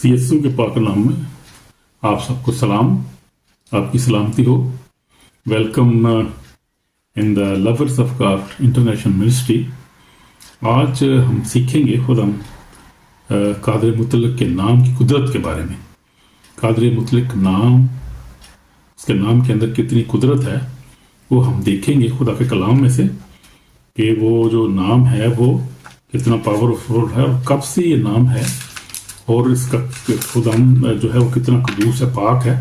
CSU के पाक नाम में आप सबको सलाम, आपकी सलामती हो। Welcome in the lovers of God international ministry. आज हम सीखेंगे खुदाम कादर मुतलक के नाम की कुदरत के बारे में। कादर मुतलक नाम, उसके नाम के अंदर कितनी कुदरत है वो हम देखेंगे खुदा के कलाम में से, कि वो जो नाम है वो कितना पावरफुल है और कब से ये नाम है, और इसका खुदाम जो है वो कितना कदूस है, पाक है,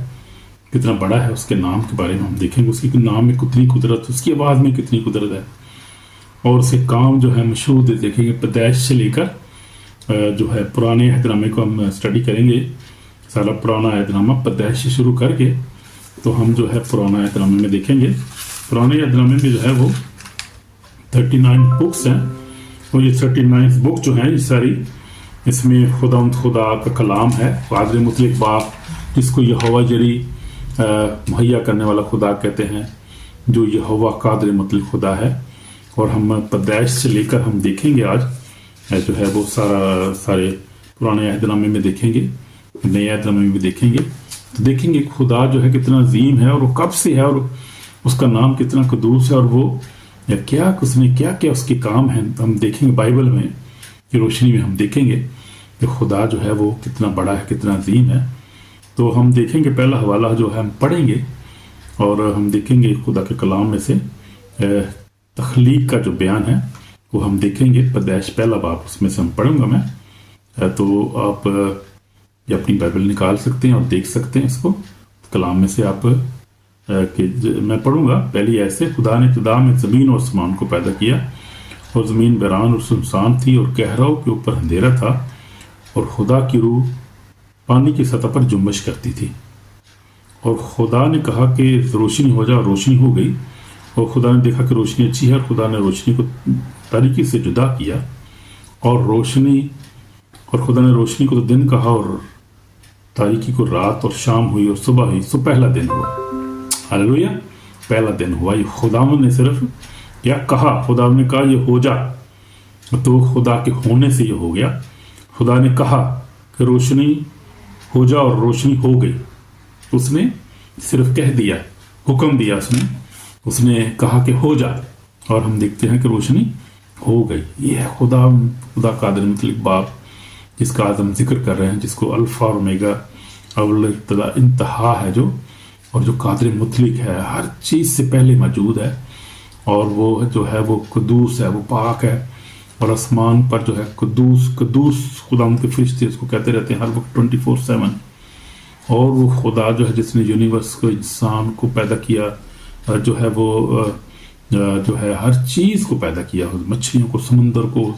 कितना बड़ा है। उसके नाम के बारे में हम देखेंगे, उसके नाम में कितनी कुदरत, उसकी आवाज़ में कितनी कुदरत है, और उसके काम जो है मशहूर देखेंगे। पैदाइश से लेकर जो है पुराने अहदनामे को हम स्टडी करेंगे, सारा पुराना अहदनामा पैदाइश से शुरू करके तो हम जो है पुराना अहदनामे में देखेंगे। पुराने अहदनामे में जो है वो 39 बुक्स हैं, और ये 39 बुक जो हैं ये सारी, इसमें खुदा का कलाम है। कादर मुतलक बाप, जिसको यहोवा जरी मुहैया करने वाला खुदा कहते हैं, जो यहोवा कादर मुतलक खुदा है। और हम पैदाइश से लेकर हम देखेंगे आज जो है वो सारे पुराने अहदनामे में देखेंगे, नए अहदनामे में भी देखेंगे। तो देखेंगे खुदा जो है कितना अजीम है, और वो कब से है, और उसका नाम कितना कदूस है, और वो या क्या उसने क्या क्या उसके काम हैं हम देखेंगे। बाइबल में की रोशनी में हम देखेंगे कि खुदा जो है वो कितना बड़ा है, कितना अजीम है। तो हम देखेंगे, पहला हवाला जो है हम पढ़ेंगे और हम देखेंगे खुदा के कलाम में से तख्लीक का जो बयान है वो हम देखेंगे। पैदाइश पहला बाब उसमें से हम पढ़ूंगा मैं। तो आप ये अपनी बाइबल निकाल सकते हैं और देख सकते हैं इसको कलाम में से। आप मैं पढ़ूंगा पहली ऐसे, खुदा ने इब्तिदा में ज़मीन और आसमान को पैदा किया, और ज़मीन वीरान और सुनसान थी, और गहराओं के ऊपर अंधेरा था, और खुदा की रूह पानी की सतह पर जुम्बश करती थी। और खुदा ने कहा कि रोशनी हो जाए, और रोशनी हो गई। और खुदा ने देखा कि रोशनी अच्छी है, और खुदा ने रोशनी को तारीकी से जुदा किया, और खुदा ने रोशनी को तो दिन कहा, और तारीकी को रात, और शाम हुई और सुबह हुई, सो पहला दिन हुआ। हालेलुया, पहला दिन हुआ। ये खुदा ने सिर्फ क्या कहा, खुदा ने कहा ये हो जा, तो खुदा के होने से ये हो गया। खुदा ने कहा कि रोशनी हो जा, और रोशनी हो गई। उसने सिर्फ कह दिया, हुक्म दिया, उसने कहा कि हो जा, और हम देखते हैं कि रोशनी हो गई। ये है खुदा कादर मुतलक बाप, जिसका आज हम जिक्र कर रहे हैं, जिसको अल्फा और ओमेगा, अव्वल इब्तिदा इंतहा है जो, और जो कादर मुतलक है, हर चीज़ से पहले मौजूद है, और वो जो है वो कदूस है, वो पाक है। और आसमान पर जो है कदूस खुदा के फरिश्ते उसको कहते रहते हैं हर वक्त 24/7। और वो खुदा जो है जिसने यूनिवर्स को, इंसान को पैदा किया, जो है वो जो है हर चीज़ को पैदा किया, मछलियों को, समुंदर को,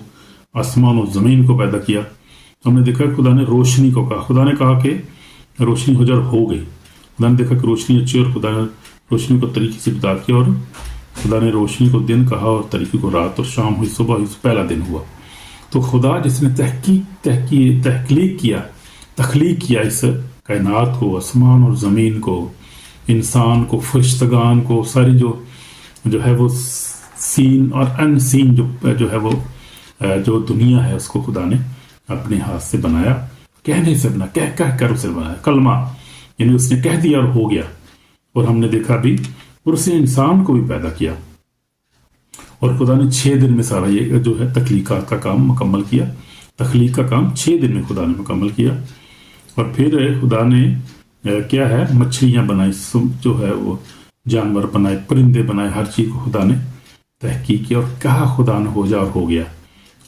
आसमान और ज़मीन को पैदा किया। हमने देखा खुदा ने रोशनी को कहा, खुदा ने कहा कि रोशनी हो जाए, हो गई। खुदा ने देखा कि रोशनी अच्छी, और खुदा ने रोशनी को तरीके से जुदा किया, और खुदा ने रोशनी को दिन कहा, और तरीके को रात, और शाम हुई, सुबह हुई, पहला दिन हुआ। तो खुदा जिसने तख्लीक किया इस कायनात को, आसमान और ज़मीन को, इंसान को, फरिश्तगान को, सारी जो है वो सीन और अनसीन जो है वो जो दुनिया है, उसको खुदा ने अपने हाथ से बनाया, कहने से बना, कह कर उसे बनाया। कलमा यानी उसने कह दिया और हो गया। और हमने देखा भी, और उसने इंसान को भी पैदा किया, और खुदा ने 6 दिन में सारा ये जो है तख्लीकात का काम मुकम्मल किया। तख्लीक का काम 6 दिन में खुदा ने मुकम्मल किया। और फिर खुदा ने क्या है, मछलियाँ बनाई, जो है वो जानवर बनाए, परिंदे बनाए, हर चीज़ को खुदा ने तहकीक किया, और कहा खुदा ने हो जा, और हो गया।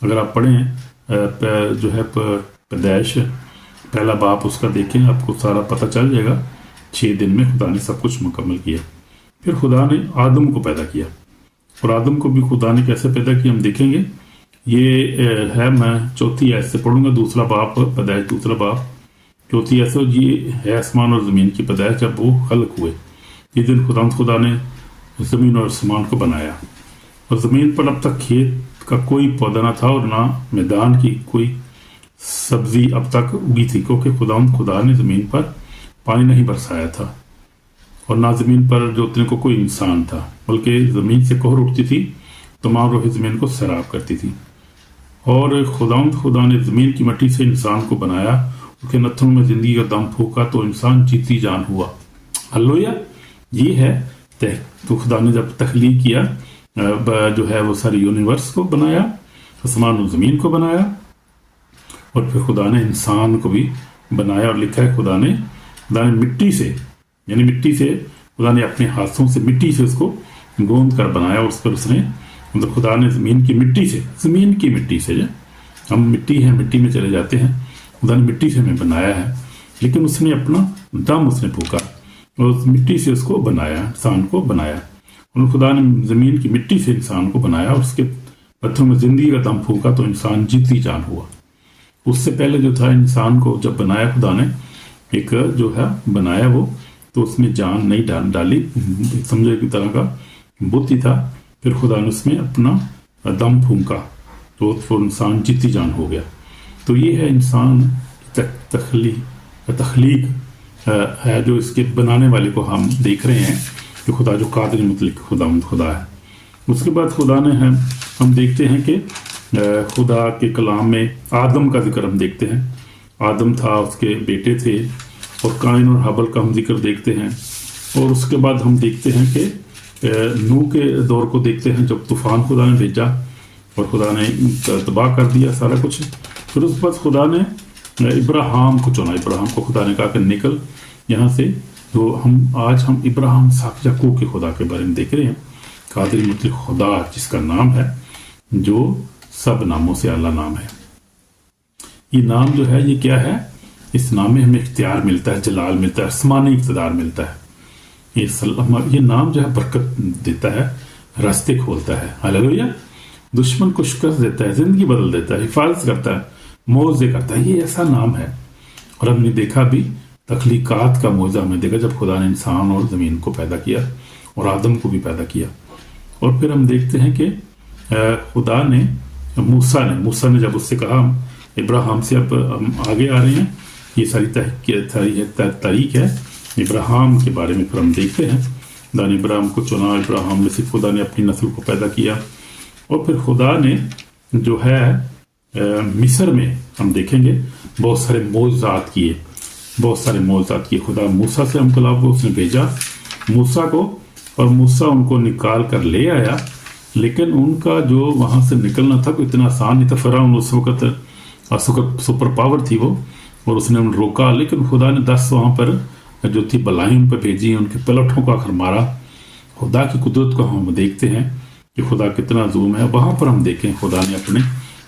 अगर आप पढ़ें जो है पैदाइश पहला बाप, उसका देखें, आपको सारा पता चल जाएगा। 6 दिन में खुदा ने सब कुछ मुकम्मल किया। फिर खुदा ने आदम को पैदा किया, और आदम को भी खुदा ने कैसे पैदा किया हम देखेंगे। ये है, मैं चौथी आयत से पढ़ूंगा, दूसरा बाप, पैदाइश दूसरा बाप, चौथी आयत। ये है आसमान और ज़मीन की पैदाइश जब वो खल्क हुए। ये दिन खुदा ने ज़मीन और आसमान को बनाया, और ज़मीन पर अब तक खेत का कोई पौधा ना था, और ना मैदान की कोई सब्जी अब तक उगी थी, क्योंकि खुदा ने ज़मीन पर पानी नहीं बरसाया था, और ना ज़मीन पर जोतने को कोई इंसान था, बल्कि ज़मीन से कोहर उठती थी, तमाम रोही ज़मीन को सैराब करती थी। और खुदा ने ज़मीन की मिट्टी से इंसान को बनाया, उसके नथनों में जिंदगी का दम फूका तो इंसान जीती जान हुआ। हालेलुया। ये है तो खुदा ने जब तख्लीक किया, जो है वो सारी यूनिवर्स को बनाया, आसमान और ज़मीन को बनाया, और फिर खुदा ने इंसान को भी बनाया। और लिखा है खुदा ने मिट्टी से, यानी मिट्टी से खुदा ने अपने हाथों से मिट्टी से उसको गूंद कर बनाया। और उस पर उसने, मतलब खुदा ने ज़मीन की मिट्टी से हम मिट्टी हैं, मिट्टी में चले जाते हैं, खुदा ने मिट्टी से हमें बनाया है, लेकिन उसने अपना दम उसने फूका और उस मिट्टी से उसको बनाया, इंसान को बनाया। और खुदा ने ज़मीन की मिट्टी से इंसान को बनाया और उसके पत्थरों में ज़िंदगी का दम फूका तो इंसान जीती जान हुआ। उससे पहले जो था, इंसान को जब बनाया खुदा ने, एक जो है बनाया वो, तो उसमें जान नहीं डाली, समझे की तरह का बुद्धि था। फिर खुदा ने उसमें अपना दम फूंका तो वो इंसान जीती जान हो गया। तो ये है इंसान तख्लीक है, जो इसके बनाने वाले को हम देख रहे हैं कि खुदा जो कादिर मुतलक खुदा है। उसके बाद खुदा ने हम देखते हैं कि खुदा के कलाम में आदम का जिक्र हम देखते हैं। आदम था, उसके बेटे थे, और काइन और हाबल का हम जिक्र देखते हैं। और उसके बाद हम देखते हैं कि नूह के दौर को देखते हैं, जब तूफान खुदा ने भेजा और खुदा ने तबाह कर दिया सारा कुछ। फिर उसके बाद खुदा ने इब्राहिम को चुना। इब्राहिम को खुदा ने कहा कि निकल यहाँ से। तो हम इब्राहिम, इसहाक, याकूब के खुदा के बारे में देख रहे हैं। कादिर मुतलक खुदा, जिसका नाम है जो सब नामों से आला नाम है। ये नाम जो है, ये क्या है? इस नाम में हमें इख्तियार मिलता है, जलाल मिलता है, आसमानी इक़्तिदार मिलता है। ये नाम जो है बरकत देता है, रास्ते खोलता है। हालेलुया। दुश्मन को शिकस्त देता है, जिंदगी बदल देता है, हिफाजत करता है, मौजे करता है। ये ऐसा नाम है। और हमने देखा भी तख्लीकात का मौजा हमने देखा, जब खुदा ने इंसान और ज़मीन को पैदा किया और आदम को भी पैदा किया। और फिर हम देखते हैं कि खुदा ने मूसा ने जब उससे कहा, इब्राहिम से अब हम आगे आ रहे हैं, ये सारी तारीख है इब्राहिम के बारे में। फिर हम देखते हैं खुदा ने इब्राहिम को चुना, इब्राहिम में से खुदा ने अपनी नस्ल को पैदा किया। और फिर खुदा ने जो है मिस्र में हम देखेंगे बहुत सारे मौजज़ात किए। खुदा मूसा से हमकलाब को उसने भेजा मूसा को, और मूसा उनको निकाल कर ले आया। लेकिन उनका जो वहाँ से निकलना था कोई इतना आसान नहीं था। फ़िरौन उस वक्त सुपर पावर थी वो, और उसने उन्हें रोका। लेकिन खुदा ने 10 वहाँ पर जो थी बलाई उन पर भेजी, उनके पलटों को आखिर मारा। खुदा की कुदरत को हम देखते हैं कि खुदा कितना ज़ूम है। वहाँ पर हम देखें खुदा ने अपने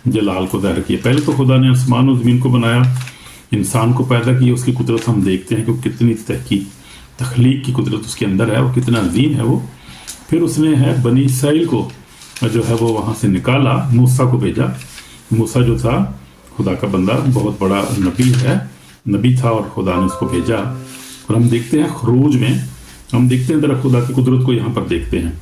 जलाल को ज़ाहिर किया। पहले तो खुदा ने आसमान और ज़मीन को बनाया, इंसान को पैदा किया, उसकी कुदरत हम देखते हैं कि कितनी तख्लीक की कुदरत उसके अंदर है, वो कितना अजीम है वो। फिर उसने बनी इसराइल को जो है वो वहाँ से निकाला, मूसा को भेजा। मूसा जो था खुदा का बंदा, बहुत बड़ा नबी था, और खुदा ने उसको भेजा। और हम देखते हैं खरूज में, हम देखते हैं जरा खुदा की कुदरत को यहाँ पर देखते हैं।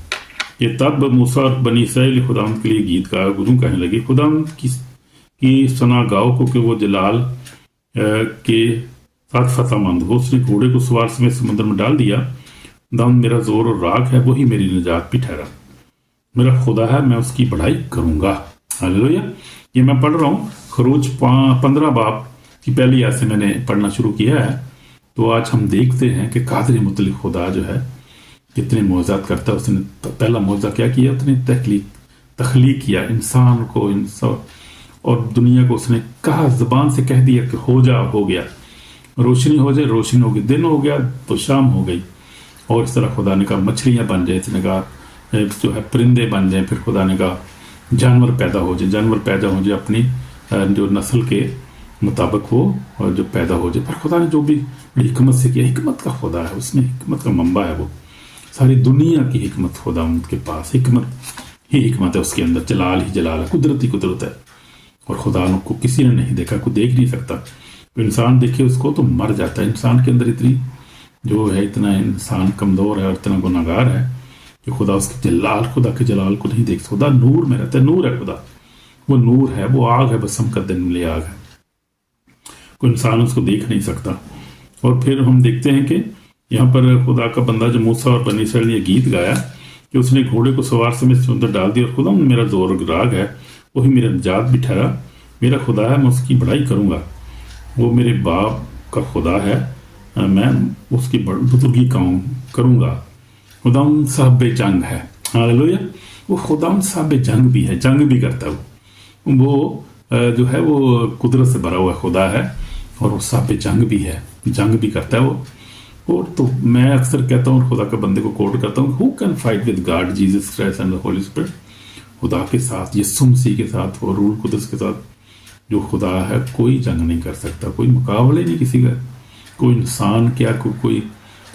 ये तब मूसा और बनी इसराइल खुदा के लिए गीत गाया, गुरु कहने लगे, खुदा की सना गाओ को कि वो जलाल के साथ फतेहमंद हो। उसने घोड़े को सवार समेत समुद्र में डाल दिया। दम मेरा जोर और राग है, वही मेरी निजात भी ठहरा। मेरा खुदा है, मैं उसकी बढ़ाई करूंगा। हालेलुया। ये मैं पढ़ रहा हूँ खरूज 15 बाब की पहली आयत से मैंने पढ़ना शुरू किया है। तो आज हम देखते हैं कि कादिर मुतलक खुदा जो है कितने मौजज़ात करता है। उसने पहला मौजज़ा क्या किया? उसने तख्लीक किया इंसान को, और दुनिया को उसने कहा, ज़बान से कह दिया कि हो जा, हो गया, रोशनी हो जाए, रोशनी हो गई, दिन हो गया तो शाम हो गई। और इस तरह खुदा ने कहा मछलियाँ बन जाए, इसने कहा जो है परिंदे बन जाए। फिर खुदा ने कहा जानवर पैदा हो जाए, अपनी जो नस्ल के मुताबिक हो और जो पैदा हो जाए। पर खुदा ने जो भी हिकमत से किया, हिकमत का खुदा है, उसने हिकमत का मंबा है वो। सारी दुनिया की हिकमत खुदा उनके पास, हिकमत ही हिकमत है उसके अंदर, जलाल ही जलाल है, कुदरत ही कुदरत है। और खुदा को किसी ने नहीं देखा, कोई देख नहीं सकता। तो इंसान देखे उसको तो मर जाता है। इंसान के अंदर इतनी जो है, इतना इंसान कमज़ोर है और इतना गुनाहगार है कि खुदा खुदा के जलाल को नहीं देख सकता। खुदा नूर में रहता है, नूर है खुदा, वो नूर है, वो आग है, बस हम कर दिन मिले आग है, कोई इंसान उसको देख नहीं सकता। और फिर हम देखते हैं कि यहाँ पर खुदा का बंदा जो मूसा और बनी इसराइल ने गीत गाया कि उसने घोड़े को सवार समेत समुद्र डाल दिया, और खुदा मेरा जोर राग है, वही मेरा निजात भी ठहरा। मेरा खुदा है, मैं उसकी बढ़ाई करूँगा। وہ میرے باپ کا خدا ہے، میں اس کی بزرگی کروں گا۔ خداوند صاحب جنگ ہے، ہاللویا۔ وہ خداوند صاحب جنگ بھی ہے، جنگ بھی کرتا ہے وہ جو ہے وہ قدرت سے بھرا ہوا خدا ہے، اور وہ صاحب جنگ بھی ہے، جنگ بھی کرتا ہے وہ۔ اور تو میں اکثر کہتا ہوں، خدا کے بندے کو کوٹ کرتا ہوں، who can fight with God Jesus Christ and the Holy Spirit. خدا کے ساتھ، یسوع مسیح کے ساتھ اور روح القدس کے ساتھ جو خدا ہے، کوئی جنگ نہیں کر سکتا، کوئی مقابلے نہیں کسی کا، کوئی انسان کیا، کوئی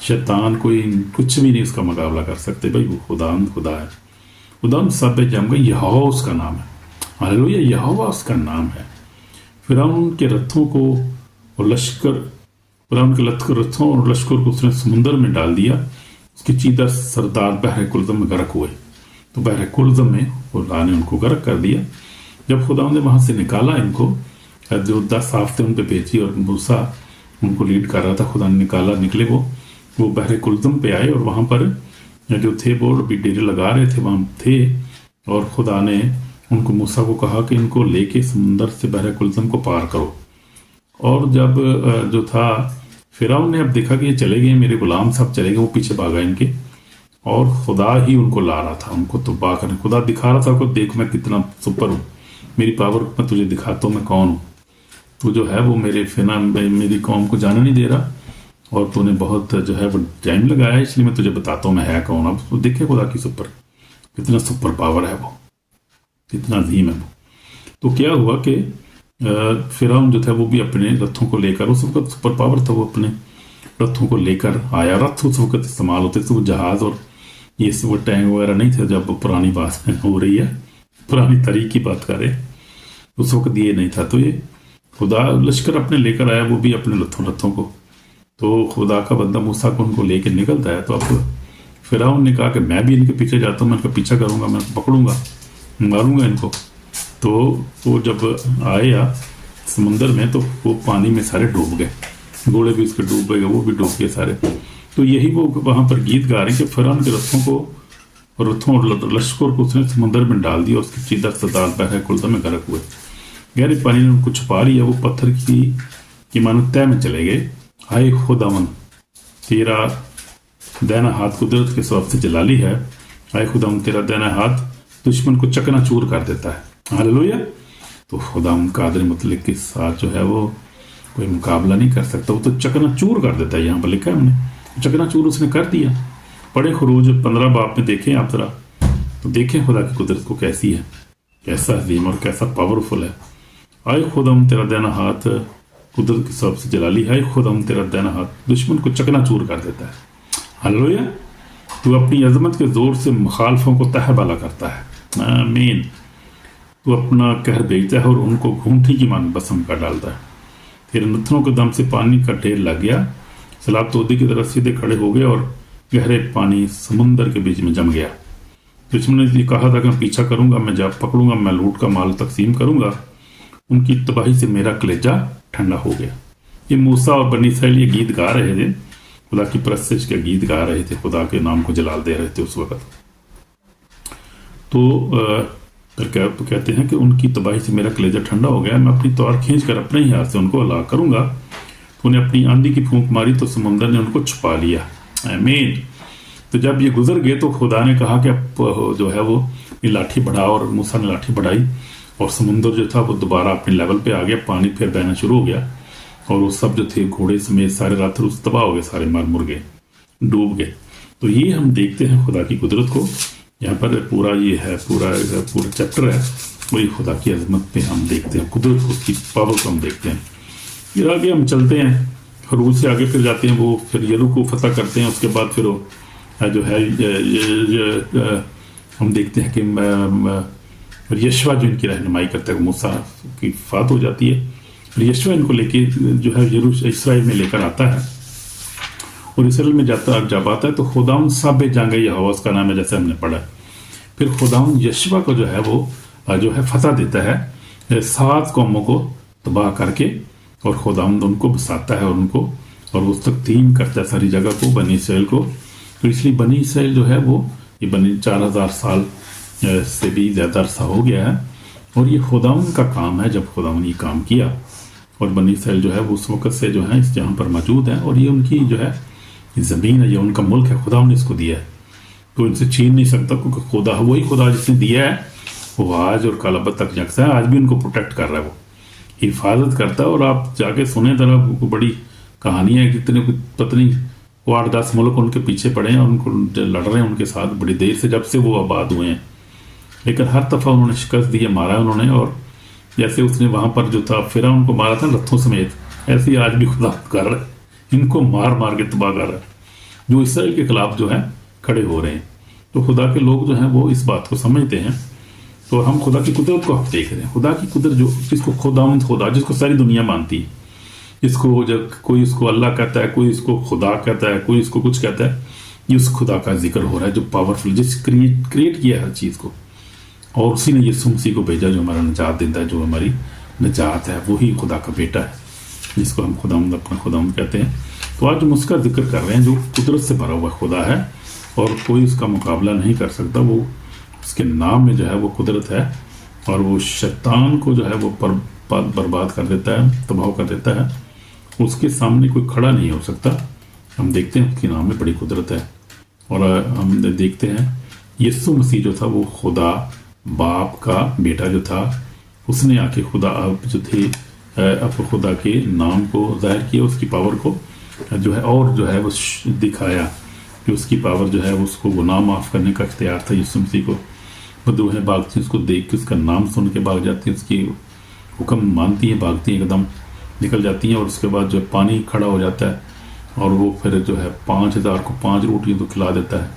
شیطان، کوئی کچھ بھی نہیں اس کا مقابلہ کر سکتے۔ بھائی وہ خدا ہے، خدا صاحب جنگ، یہوہ اس کا نام ہے، ہاللویا، یہوہ اس کا نام ہے۔ فرعون کے رتھوں کو اور فرعون کے رتھوں اور لشکر کو اس نے سمندر میں ڈال دیا، اس کے چیدہ سردار بحر کلزم میں غرق ہوئے۔ تو بحر کلزم میں خدا نے ان کو غرق کر دیا۔ جب خدا نے وہاں سے نکالا ان کو، جو 10 آفتیں ان پہ بھیجی اور موسیٰ ان کو لیڈ کر رہا تھا، خدا نے نکلے وہ بحر کلزم پہ آئے، اور وہاں پر جو تھے وہ بھی ڈیرے لگا رہے تھے، وہاں تھے، اور خدا نے ان کو موسیٰ کو کہا کہ ان کو لے کے سمندر سے بحر کلزم کو پار کرو۔ اور جب جو تھا فرعون نے اب دیکھا کہ یہ چلے گئے، میرے غلام صاحب چلے گئے، وہ پیچھے بھاگا ان کے، اور خدا ہی ان کو لا رہا تھا، ان کو تباہ کرنے۔ خدا دکھا رہا تھا کہ دیکھ میں کتنا سپر ہوں، میری پاور میں تجھے دکھاتا ہوں میں کون ہوں، تو جو ہے وہ میری قوم کو جانے نہیں دے رہا، اور تو نے بہت جو ہے وہ ٹائم لگایا، اس لیے میں تجھے بتاتا ہوں میں ہے کون۔ اب تو دیکھے خدا کی کتنا سپر پاور ہے وہ، کتنا عظیم ہے وہ۔ تو کیا ہوا کہ فرعون جو تھا وہ بھی اپنے رتھوں کو لے کر، اس وقت سپر پاور تھا، وہ اپنے رتھوں کو لے کر آیا۔ رتھ اس وقت استعمال ہوتے تھے، وہ جہاز اور یہ وہ ٹینک وغیرہ نہیں تھے، جب پرانی بات ہو رہی ہے، پرانی تاریخ کی بات کر رہے، اس وقت یہ نہیں تھا۔ تو یہ خدا لشکر اپنے لے کر آیا، وہ بھی اپنے رتھوں کو۔ تو خدا کا بندہ موسیٰ کو ان کو لے کے نکلتا ہے، تو اب فرعون نے کہا کہ میں بھی ان کے پیچھے جاتا ہوں، میں ان کا پیچھا کروں گا، میں پکڑوں گا، ماروں گا ان کو۔ تو وہ جب آیا سمندر میں، تو وہ پانی میں سارے ڈوب گئے، گھوڑے بھی اس کے ڈوب گئے، وہ بھی ڈوب گئے سارے۔ تو یہی وہ وہاں پر گیت گا رہے ہیں کہ فرعون کے رتھوں اور لشکر کو اس نے سمندر میں ڈال دیا، اس کی چیدہ سردار بحر کلزم میں غرق ہوئے۔ گہرے پانی نے ان کو چھپا لیا، وہ پتھر کی مانو تہ میں چلے گئے۔ ہائے خداوند، تیرا دائنا ہاتھ قدرت کے سبب سے جلالی ہے، ہائے خداوند تیرا دائنا ہاتھ دشمن کو چکنا چور کر دیتا ہے، ہاللویا۔ تو خداوند قادر مطلق کے ساتھ جو ہے وہ کوئی مقابلہ نہیں کر سکتا، وہ تو چکنا چور کر دیتا ہے، یہاں پر لکھا ہے ہم نے، چکنا چور اس نے کر دیا۔ پڑھے خروج 15 باب میں دیکھیں آپ ذرا، تو دیکھیں خدا کی قدرت کو کیسی ہے، کیسا عظیم اور کیسا پاورفل ہے۔ آئے خداوند تیرا دائنا ہاتھ قدرت کے سبب سے جلالی ہے، خداوند تیرا دائنا ہاتھ دشمن کو چکنا چور کر دیتا ہے، ہاللویا۔ تو اپنی عظمت کے زور سے مخالفوں کو تہہ بالا کرتا ہے، آمین۔ تو اپنا قہر بھیجتا ہے اور ان کو گھونٹی کی مان بسم کر ڈالتا ہے۔ پھر نتنوں کے دم سے پانی کا ڈھیر لگ گیا، سیلاب تودی کی طرف سیدھے کھڑے ہو گئے، اور گہرے پانی سمندر کے بیچ میں جم گیا۔ دشمن نے کہا تھا کہ میں پیچھا کروں گا، میں جا پکڑوں گا، میں لوٹ کا مال تقسیم کروں گا، ان کی تباہی سے میرا کلیجہ ٹھنڈا ہو گیا۔ یہ موسیٰ اور بنی اسرائیل یہ گیت گا رہے تھے، خدا کی پرستش کے گیت گا رہے تھے، خدا کے نام کو جلال دے رہے تھے اس وقت۔ تو کہتے ہیں کہ ان کی تباہی سے میرا کلیجہ ٹھنڈا ہو گیا، میں اپنی توار کھینچ کر اپنے ہی ہاتھ سے ان کو ہلاک کروں گا۔ تو انہیں اپنی آندھی کی پھونک ماری تو سمندر نے ان کو چھپا لیا، آمین۔ تو جب یہ گزر گئے تو خدا نے کہا کہ اب جو ہے وہ یہ لاٹھی بڑھا، اور موسیٰ نے لاٹھی بڑھائی، اور سمندر جو تھا وہ دوبارہ اپنے لیول پہ آ گیا، پانی پھر بہنا شروع ہو گیا، اور وہ سب جو تھے گھوڑے سمیت سارے رات روز تباہ ہو گئے، سارے مر گئے، ڈوب گئے۔ تو یہ ہم دیکھتے ہیں خدا کی قدرت کو، یہاں پر پورا یہ ہے، پورا چیپٹر ہے، وہی خدا کی عظمت پہ ہم دیکھتے ہیں، قدرت کو، اس کی پاور کو ہم دیکھتے ہیں۔ پھر آگے ہم چلتے ہیں، خروج سے آگے پھر جاتے ہیں، وہ پھر یرو کو فتح کرتے ہیں، اس کے بعد پھر وہ جو ہے ہم دیکھتے ہیں کہ یشوا جو ان کی رہنمائی کرتا ہے، موسیٰ کی وفات ہو جاتی ہے، اور یشوا ان کو لے کے جو ہے اسرائیل میں لے کر آتا ہے، اور اسرائیل میں جب آتا ہے تو خداوند صاحب جنگ یہوہ اس کا نام ہے، جیسے ہم نے پڑھا۔ پھر خداوند یشوا کو جو ہے وہ جو ہے فتح دیتا ہے 7 قوموں کو تباہ کر کے، اور خداوند ان کو بساتا ہے، اور ان کو اور اس تقسیم کرتا ہے ساری جگہ کو، بنی اسرائیل کو۔ تو اس لیے بنی اسرائیل جو ہے وہ یہ بنی 4000 سال سے بھی زیادہ عرصہ ہو گیا ہے، اور یہ خداوند کا کام ہے۔ جب خداوند یہ کام کیا اور بنی اسرائیل جو ہے وہ اس وقت سے جو ہے اس جہاں پر موجود ہیں، اور یہ ان کی جو ہے یہ زمین ہے، یہ ان کا ملک ہے، خدا نے اس کو دیا ہے، تو ان سے چھین نہیں سکتا، کیونکہ خدا وہی خدا جس نے دیا ہے وہ آج اور کل ابد تک یکساں ہے، آج بھی ان کو پروٹیکٹ کر رہا ہے، وہ حفاظت کرتا ہے۔ اور آپ جا کے سنیں ذرا، وہ بڑی کہانیاں ہیں، کتنے پتہ نہیں وہ 8-10 ملک ان کے پیچھے پڑے ہیں اور ان کو لڑ رہے ہیں ان کے ساتھ بڑی دیر سے، جب سے وہ آباد ہوئے ہیں، لیکن ہر دفعہ انہوں نے شکست دی ہے، مارا ہے انہوں نے۔ اور جیسے اس نے وہاں پر جو تھا فرعون کو مارا تھا لتھوں سمیت، ایسے ہی آج بھی خدا کر رہا ہے، ان کو مار مار کے تباہ کر رہا ہے جو اسرائیل کے خلاف جو ہے کھڑے ہو رہے ہیں۔ تو خدا کے لوگ جو ہیں وہ اس بات کو سمجھتے ہیں، تو ہم خدا کی قدرت کو ہم دیکھ رہے ہیں، خدا کی قدرت جو جس کو خدا جس کو ساری دنیا مانتی ہے، جس کو جب کوئی اس کو اللہ کہتا ہے، کوئی اس کو خدا کہتا ہے، کوئی اس کو کچھ کہتا ہے، یہ اس خدا کا ذکر ہو رہا ہے جو پاورفل، جس کریٹ کیا ہے ہر چیز کو، اور اسی نے یسوع مسیح کو بھیجا جو ہمارا نجات دیتا ہے، جو ہماری نجات ہے، وہی خدا کا بیٹا ہے جس کو ہم خداوند اپنا خداوند کہتے ہیں۔ تو آج ہم اس کا ذکر کر رہے ہیں جو قدرت سے بھرا ہوا خدا ہے اور کوئی اس کا مقابلہ نہیں کر سکتا، وہ اس کے نام میں جو ہے وہ قدرت ہے، اور وہ شیطان کو جو ہے وہ برباد کر دیتا ہے، تباہ کر دیتا ہے، اس کے سامنے کوئی کھڑا نہیں ہو سکتا۔ ہم دیکھتے ہیں اس کے نام میں بڑی قدرت ہے، اور ہم دیکھتے ہیں یسوع مسیح جو تھا وہ خدا باپ کا بیٹا جو تھا، اس نے آ کے خدا آپ جو تھے اب خدا کے نام کو ظاہر کیا، اس کی پاور کو جو ہے، اور جو ہے وہ دکھایا کہ اس کی پاور جو ہے اس کو گناہ معاف کرنے کا اختیار تھا۔ یسوع مسیح کو بدروہیں بھاگتی ہیں، اس کو دیکھ کے اس کا نام سن کے بھاگ جاتی ہیں، اس کی حکم مانتی ہیں، بھاگتی ہیں، ایک دم نکل جاتی ہیں، اور اس کے بعد جو پانی کھڑا ہو جاتا ہے، اور وہ پھر جو ہے 5000 کو 5 روٹیاں تو کھلا دیتا ہے،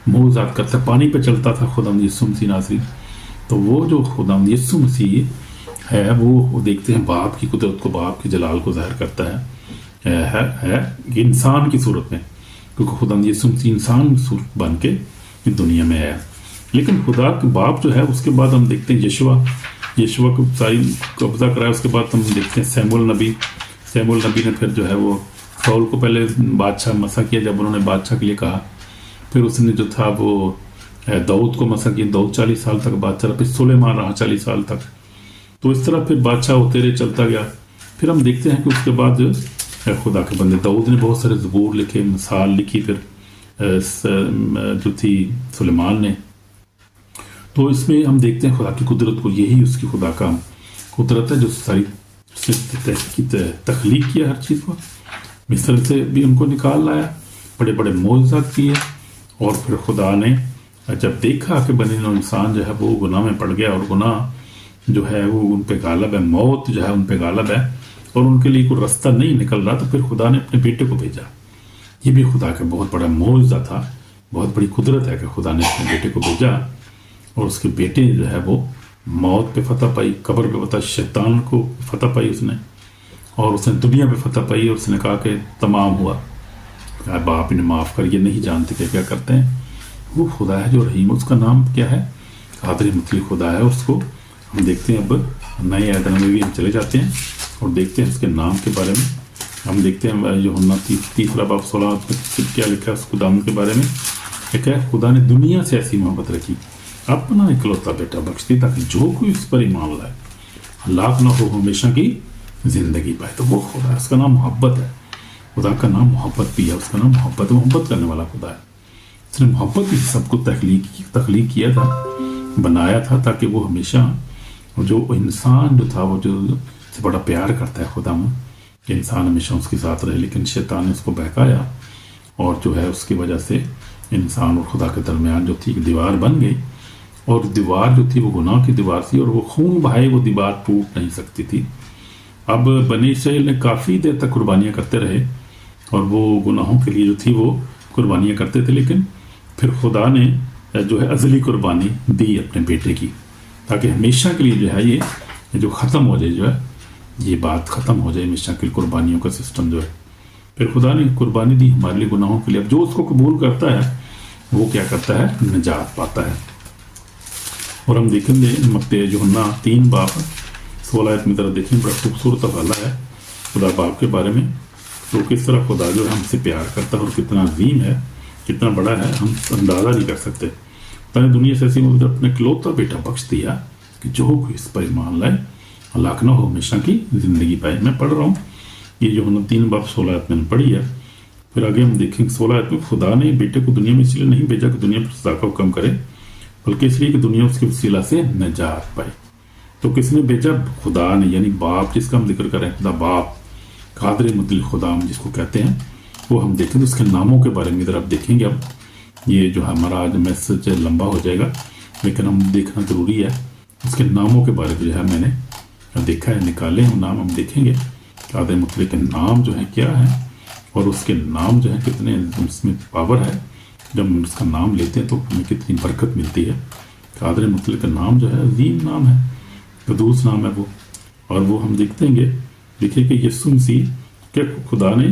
معجزات کرتا ہے، پانی پہ چلتا تھا خدا یسوع مسیح ناصری۔ تو وہ جو خدا یسوع مسیح ہے وہ دیکھتے ہیں باپ کی قدرت کو، باپ کی جلال کو ظاہر کرتا ہے انسان کی صورت میں، کیونکہ خدا یسوع مسیح انسان صورت بن کے دنیا میں آیا۔ لیکن خدا کے باپ جو ہے اس کے بعد ہم دیکھتے ہیں یشوا کو ساری قبضہ کرایا، اس کے بعد ہم دیکھتے ہیں سیمول نبی نے پھر جو ہے وہ سول کو پہلے بادشاہ مسا کیا، جب انہوں نے بادشاہ کے لیے کہا، پھر اس نے جو تھا وہ داؤد کو مسا کیا، داؤد 40 سال تک بادشاہ رہا، پھر سلیمان رہا 40 سال تک، تو اس طرح پھر بادشاہ ہوتے رہے، چلتا گیا۔ پھر ہم دیکھتے ہیں کہ اس کے بعد خدا کے بندے داؤد نے بہت سارے زبور لکھے، مثال لکھی، پھر جو تھی سلیمان نے۔ تو اس میں ہم دیکھتے ہیں خدا کی قدرت کو، یہی اس کی خدا کا قدرت ہے جو ساری تخلیق کیا ہر چیز کو، مصر سے بھی ان کو نکال لایا، بڑے بڑے معجزات کیے، اور پھر خدا نے جب دیکھا کہ بنی نوع انسان جو ہے وہ گناہ میں پڑ گیا، اور گناہ جو ہے وہ ان پہ غالب ہے، موت جو ہے ان پہ غالب ہے، اور ان کے لیے کوئی رستہ نہیں نکل رہا، تو پھر خدا نے اپنے بیٹے کو بھیجا۔ یہ بھی خدا کا بہت بڑا معجزہ تھا، بہت بڑی قدرت ہے کہ خدا نے اپنے بیٹے کو بھیجا، اور اس کے بیٹے جو ہے وہ موت پہ فتح پائی، قبر پہ فتح، شیطان کو فتح پائی اس نے، اور اس نے دنیا پہ فتح پائی، اور اس نے کہا کہ تمام ہوا، باپ انہیں معاف کر، یہ نہیں جانتے کہ کیا کرتے ہیں۔ وہ خدا ہے جو رحیم، اس کا نام کیا ہے؟ قادر مطلق خدا ہے۔ اس کو ہم دیکھتے ہیں، اب نئے عہد میں بھی ہم چلے جاتے ہیں اور دیکھتے ہیں اس کے نام کے بارے میں۔ ہم دیکھتے ہیں یوحنا 3 باب 16 میں کیا لکھا ہے اس خداوند کے بارے میں، کہ خدا نے دنیا سے ایسی محبت رکھی، اپنا اکلوتا بیٹا بخش دی، تاکہ جو کوئی اس پر ایمان لائے ہلاک نہ ہو، ہمیشہ کی زندگی پائے۔ تو وہ خدا ہے، اس کا نام محبت ہے، خدا کا نام محبت بھی ہے، اس کا نام محبت ہے، محبت کرنے والا خدا ہے۔ اس نے محبت ہی سب کو تخلیق کیا تھا، بنایا تھا، تاکہ وہ ہمیشہ جو انسان جو تھا وہ جو سے بڑا پیار کرتا ہے خدا میں، کہ انسان ہمیشہ اس کے ساتھ رہے، لیکن شیطان نے اس کو بہکایا، اور جو ہے اس کی وجہ سے انسان اور خدا کے درمیان جو تھی ایک دیوار بن گئی، اور دیوار جو تھی وہ گناہ کی دیوار تھی، اور وہ خون بہائے وہ دیوار ٹوٹ نہیں سکتی تھی۔ اب بنی اسرائیل نے کافی دیر تک قربانیاں کرتے رہے، اور وہ گناہوں کے لیے جو تھی وہ قربانیاں کرتے تھے، لیکن پھر خدا نے جو ہے ازلی قربانی دی اپنے بیٹے کی، تاکہ ہمیشہ کے لیے جو ہے یہ جو ختم ہو جائے، جو ہے یہ بات ختم ہو جائے، ہمیشہ کی قربانیوں کا سسٹم جو ہے۔ پھر خدا نے قربانی دی ہمارے لیے گناہوں کے لیے، اب جو اس کو قبول کرتا ہے وہ کیا کرتا ہے؟ نجات پاتا ہے۔ اور ہم دیکھیں گے مکتے یوحنا 3 باب 16 میں طرح دیکھیں، بڑا خوبصورت حوالہ ہے خدا باپ کے بارے میں، تو کس طرح خدا جو ہے ہم سے پیار کرتا ہے، اور کتنا عظیم ہے، کتنا بڑا ہے، ہم اندازہ نہیں کر سکتے۔ پہلے دنیا سے ایسی اپنے اکلوتا بیٹا بخش دیا کہ جو کوئی اس پر ایمان لائے हलाक न हो, हमेशा की ज़िंदगी पाए। मैं पढ़ रहा हूँ, ये जो हमने 3 बाब 16 आयत मैंने पढ़ी है। फिर आगे हम देखेंगे 16 आयत में, खुदा ने बेटे को दुनिया में इसलिए नहीं भेजा कि दुनिया पर सजा का हुक्म करे, बल्कि इसलिए कि दुनिया उसके वसीला से निजात पाए। तो किसने भेजा? खुदा ने, यानी बाप जिसका हम जिक्र करें, खुदा बाप, कादर मुतल खुदा हम जिसको कहते हैं, वो हम देखेंगे। उसके नामों के बारे में इधर आप देखेंगे। अब ये जो हमारा आज मैसेज लंबा हो जाएगा, लेकिन हम देखना ज़रूरी है। उसके नामों के बारे में जो है मैंने देखा है, निकाले हैं नाम, हम देखेंगे कादर मुतल के नाम जो है क्या है, और उसके नाम जो है कितने उसमें पावर है। जब हम उसका नाम लेते हैं तो हमें कितनी बरकत मिलती है। कादर मुतल का नाम जो है अजीम नाम है, कदूस नाम है वो। और वो हम देखेंगे, देखिए कि यीशु मसीह के खुदा ने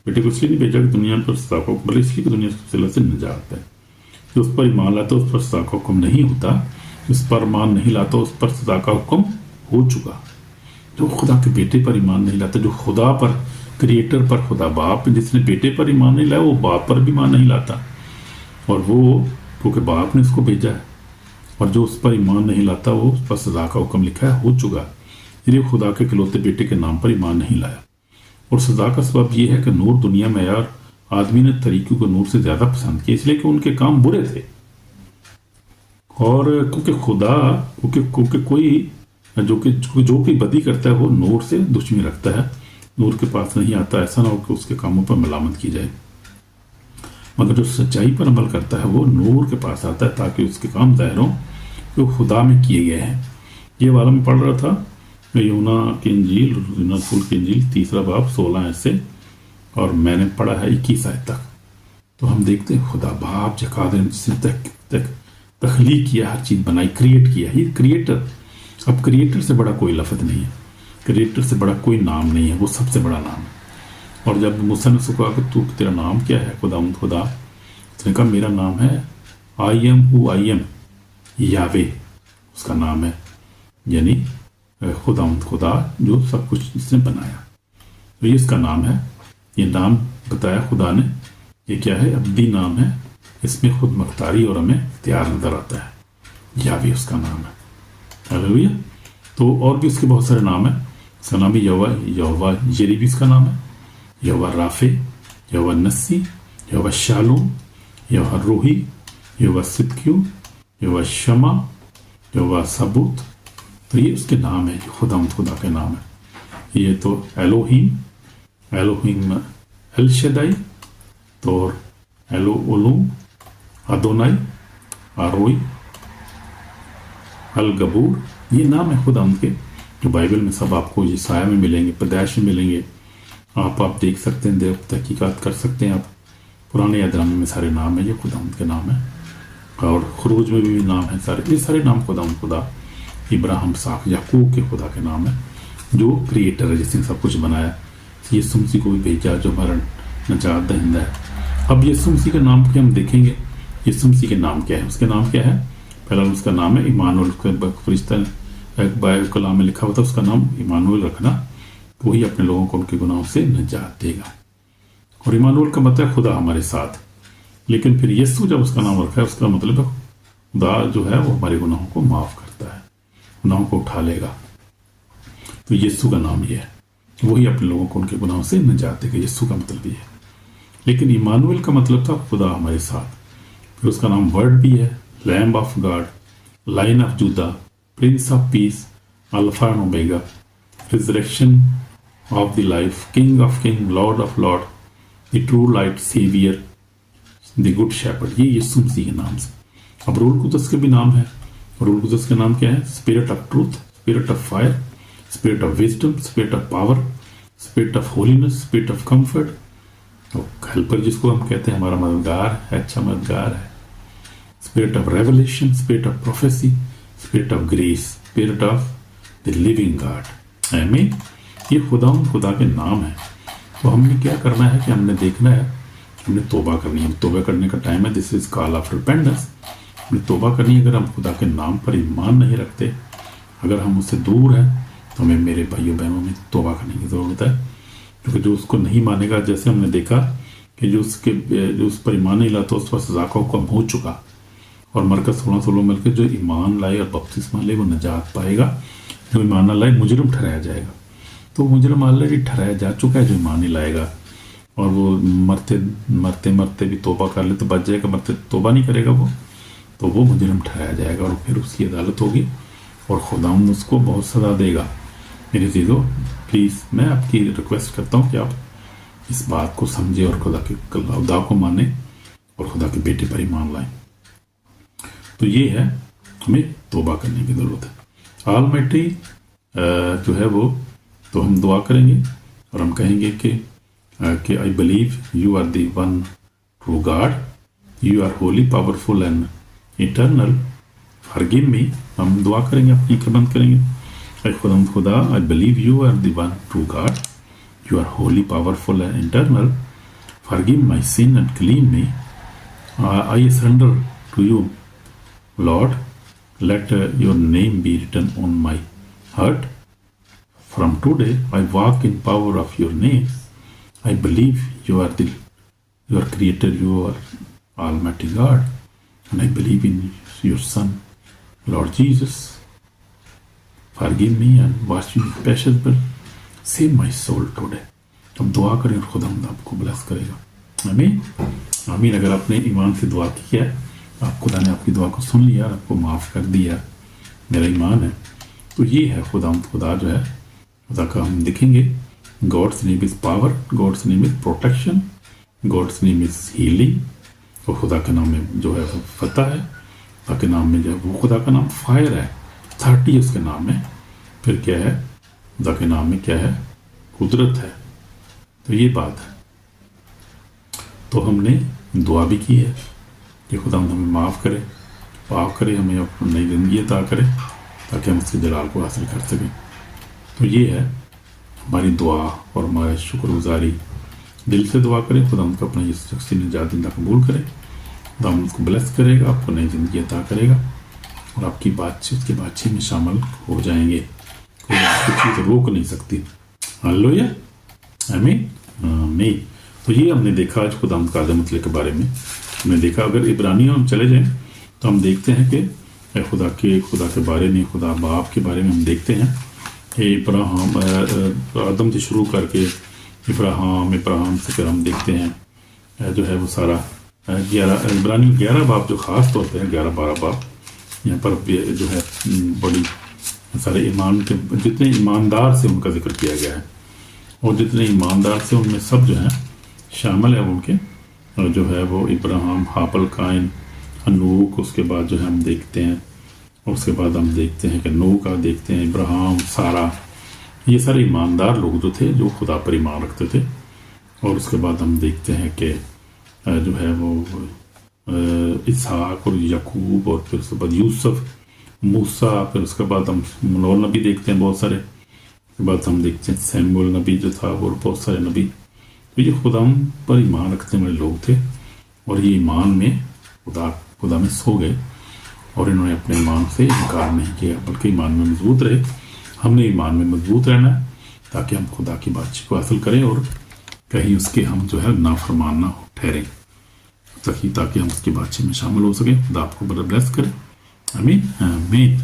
बेटे को इसलिए नहीं भेजा कि दुनिया पर सजा का हुक्म, बल्कि इसलिए कि दुनिया के से निजात है। जो उस पर ईमान लाता उस पर सजा का हुक्म नहीं होता, उस पर ईमान नहीं लाता उस पर सजा का हुक्म हो चुका। जो खुदा के बेटे पर ईमान नहीं लाता, जो खुदा पर, क्रिएटर पर, खुदा बाप जिसने बेटे पर ईमान नहीं लाया, वो बाप पर भी ईमान नहीं लाता। और वो क्योंकि बाप ने उसको भेजा है, और जो उस पर ईमान नहीं लाता वो उस पर सजा का हुक्म लिखा है, हो चुका। इसलिए खुदा के इकलौते बेटे के नाम पर ईमान नहीं लाया। और सजा का सबब यह है कि नूर दुनिया में आया, और आदमी ने तरीकों को नूर से ज़्यादा पसंद किया, इसलिए कि उनके काम बुरे थे। और क्योंकि खुदा, क्योंकि कोई जो कि बदी करता है वो नूर से दुश्मनी रखता है, नूर के पास नहीं आता। ऐसा ना हो कि उसके कामों पर मलामत की जाए, मगर जो सच्चाई पर अमल करता है वो नूर के पास आता है, ताकि उसके काम ज़ाहिर हों जो खुदा में किए गए हैं। ये वाला मैं पढ़ रहा था, यूना की इंजील, रसूल की इंजील 3 बाब 16 ऐसे, और मैंने पढ़ा है 21 आयत तक। तो हम देखते हैं खुदा बाप जकादर जिसने तख्लीक किया, हर चीज़ बनाई, क्रिएट किया। ये क्रिएटर, अब क्रिएटर से बड़ा कोई लफ्ज़ नहीं है, क्रिएटर से बड़ा कोई नाम नहीं है, वो सबसे बड़ा नाम है। और जब मूसा ने उसको कहा कि तू, तेरा नाम क्या है खुदा, उसने कहा मेरा नाम है I am who I am, यावे उसका नाम है, यानी खुदा जो सब कुछ जिसने बनाया, तो ये इसका नाम है। ये नाम बताया खुदा ने, ये क्या है? अब्दी नाम है, इसमें खुद मख्तारी और हमें इख्तियार नजर आता है, यावे उसका नाम है। हालेलुया। तो और भी उसके बहुत सारे नाम है। उसका नाम है यहोवा यरी भी इसका नाम है, यहोवा राफे, यहोवा नस्सी, यहोवा शालूम, यहोवा रूही, यहोवा सिद्कियू, यहोवा शमा, यहोवा सबूत। तो ये उसके नाम है, खुदा के नाम है। ये तो एलोहीम एल शदाई, तो एलो ओलूम, अदोनाई, आरोई, अल गबूर, ये नाम है खुदा उनके, जो बाइबल में सब आपको यशाया में मिलेंगे, पैदाइश में मिलेंगे। आप देख सकते हैं, देव तहकीकात कर सकते हैं आप, पुराने यादनामे में सारे नाम है, ये खुदा उनके नाम है। और खुरूज में भी नाम है सारे, ये सारे नाम खुदा इब्राहिम, साख, याकूब के खुदा के नाम है, जो क्रिएटर है, जिसने सब कुछ बनाया। यीशु मसीह को भी भेजा जो हमारा नजात दहिंदा है। अब यीशु मसीह के नाम के हम देखेंगे, यीशु मसीह के नाम क्या है। उसके नाम क्या है? पहला उसका नाम है इमानुएल। फरिश्ता कलाम में लिखा हुआ था उसका नाम इमानुएल रखना, तो वही अपने लोगों को उनके गुनाहों से निजात देगा। और इमानुएल का मतलब है खुदा हमारे साथ। लेकिन फिर यीशु जब उसका नाम रखा है, उसका मतलब है खुदा जो है वो हमारे गुनाहों को माफ़ करता है, गुनाहों को उठा लेगा। तो यीशु का नाम ये है, वही अपने लोगों को उनके गुनाहों से निजात देगा। यीशु का मतलब ये है। लेकिन इमानुएल का मतलब था खुदा हमारे साथ। फिर उसका नाम वर्ड भी है, lamb of God, lion of Judah, prince of peace, alpha and omega, resurrection of the life, king of king, lord of lord, the true light, saviour, the good shepherd. ये यीशु मसीह के नाम से। अब रूल कुदस के भी नाम है। रूल कुदस का नाम क्या है? Spirit of truth, spirit of fire, spirit of wisdom, spirit of power, spirit of holiness, spirit of comfort, helper जिसको हम कहते हैं, हमारा मददगार है, अच्छा मददगार है, spirit of revelation, spirit of prophecy, spirit of grace, spirit of the living God. आमीन। ये खुदा के नाम है। तो हमने क्या करना है कि हमने देखना है, हमने तोबा करनी है। तोबा करने का टाइम है, this is call of repentance. हमने तोबा करनी है। अगर हम खुदा के नाम पर ईमान नहीं रखते, अगर हम उससे दूर हैं, तो हमें मेरे भाइयों बहनों में तोबा करने की ज़रूरत है। क्योंकि जो उसको नहीं मानेगा, जैसे हमने देखा कि जो उस पर ईमान नहीं लाता उस पर सज़ा का हुक्म हो चुका। और मरकज़ 16:16 मिलकर जो ईमान लाए और बपतिस्मा ले वो निजात पाएगा। जो ईमान न लाए मुजरिम ठहराया जाएगा। तो मुजरिम ऑलरेडी ठहराया जा चुका है जो ईमान नहीं लाएगा, और वो मरते मरते मरते भी तौबा कर ले तो बच जाएगा, मरते तौबा नहीं करेगा वो, तो वो मुजरिम ठहराया जाएगा और फिर उसकी अदालत होगी और खुदावंद उसको बहुत सज़ा देगा। मेरे चीज़ों, प्लीज़ मैं आपकी रिक्वेस्ट करता हूँ कि आप इस बात को समझें और खुदा को माने और खुदा के बेटे पर ईमान लाएं। तो ये है, हमें तौबा करने की ज़रूरत है। ऑलमाइटी जो है वो, तो हम दुआ करेंगे और हम कहेंगे कि I believe you are the one true God, you are holy, powerful and eternal, forgive me. हम दुआ करेंगे, अपनी आंखें बंद करेंगे। ऐ खुदा, I believe you are the one true God, you are holy, powerful and eternal, forgive my sin and clean me. I surrender to you Lord, let your name be written on my heart. From today, I walk in power of your name. I believe you are your creator, you are Almighty God, and I believe in your Son, Lord Jesus. Forgive me and wash me with precious blood. Save my soul today. अब दुआ करें और खुदा आपको bless करेगा। आमीन आमीन। अगर आपने ईमान से दुआ की है, आप खुदा ने आपकी दुआ को सुन लिया, आपको माफ़ कर दिया, मेरा ईमान है, तो ये है खुदा जो है, खुदा का हम दिखेंगे। God's name is power, God's name is protection, God's name is healing, और खुदा के नाम में जो है वो फतह है, खुदा के नाम में जो है वो, खुदा का नाम फायर है, 30 उसके नाम में, फिर क्या है, खुदा के नाम में क्या है, कुदरत है। तो ये बात है। तो हमने दुआ भी की है कि खुदा हमें माफ़ करे, पाप करे, हमें अपनी नई ज़िंदगी अता करे ताकि हम उसके जलाल को हासिल कर सकें। तो ये है हमारी दुआ और हमारी शुक्रगुजारी। दिल से दुआ करें, खुदा उनको अपना ये शख्सी निजात जिंदा कबूल करे, खुदा उसको ब्लेस करेगा, आपको नई ज़िंदगी अता करेगा और आपकी बातचीत उसकी बातचीत में शामिल हो जाएंगे। कोई आपकी चीज़ रोक नहीं सकती। हालेलुया, आमीन आमीन। तो ये हमने देखा आज खुदा का अज़मत के बारे में। हमने देखा, अगर इब्रानियों में चले जाएं तो हम देखते हैं कि खुदा के बारे में, खुदा बाप के बारे में हम देखते हैं कि इब्राहिम, आदम से शुरू करके इब्राहिम से फिर हम देखते हैं जो है वो सारा 11 बाप जो ख़ास तौर पे 11-12 बाप यहाँ पर जो है बड़ी सारे ईमान के जितने ईमानदार से उनका जिक्र किया गया है, और जितने ईमानदार से उनमें सब जो है शामिल है उनके, जो है वो इब्राहिम, हाबल, काइन, हनूक, उसके बाद जो है हम देखते हैं, उसके बाद हम देखते हैं कि नूह का देखते हैं, इब्राहिम, सारा, ये सारे ईमानदार लोग जो थे जो खुदा पर ईमान रखते थे। और उसके बाद हम देखते हैं कि जो है वो इसहाक और याकूब, और फिर उसके बाद यूसुफ, मूसा, फिर उसके बाद हम मनोल नबी देखते हैं बहुत सारे, उसके बाद हम देखते हैं सैमुअल नबी जो था, और बहुत सारे नबी। तो ये खुदा पर ईमान रखने वाले लोग थे, और ये ईमान में खुदा में सो गए और इन्होंने अपने ईमान से इनकार नहीं किया, बल्कि ईमान में मजबूत रहे। हमने ईमान में मजबूत रहना है ताकि हम खुदा की बातचीत को हासिल करें और कहीं उसके हम जो है नाफरमान ना ठहरें, ताकि हम उसकी बातचीत में शामिल हो सकें। खुदा आपको बड़ा ब्लेस करें। आमीन आमीन।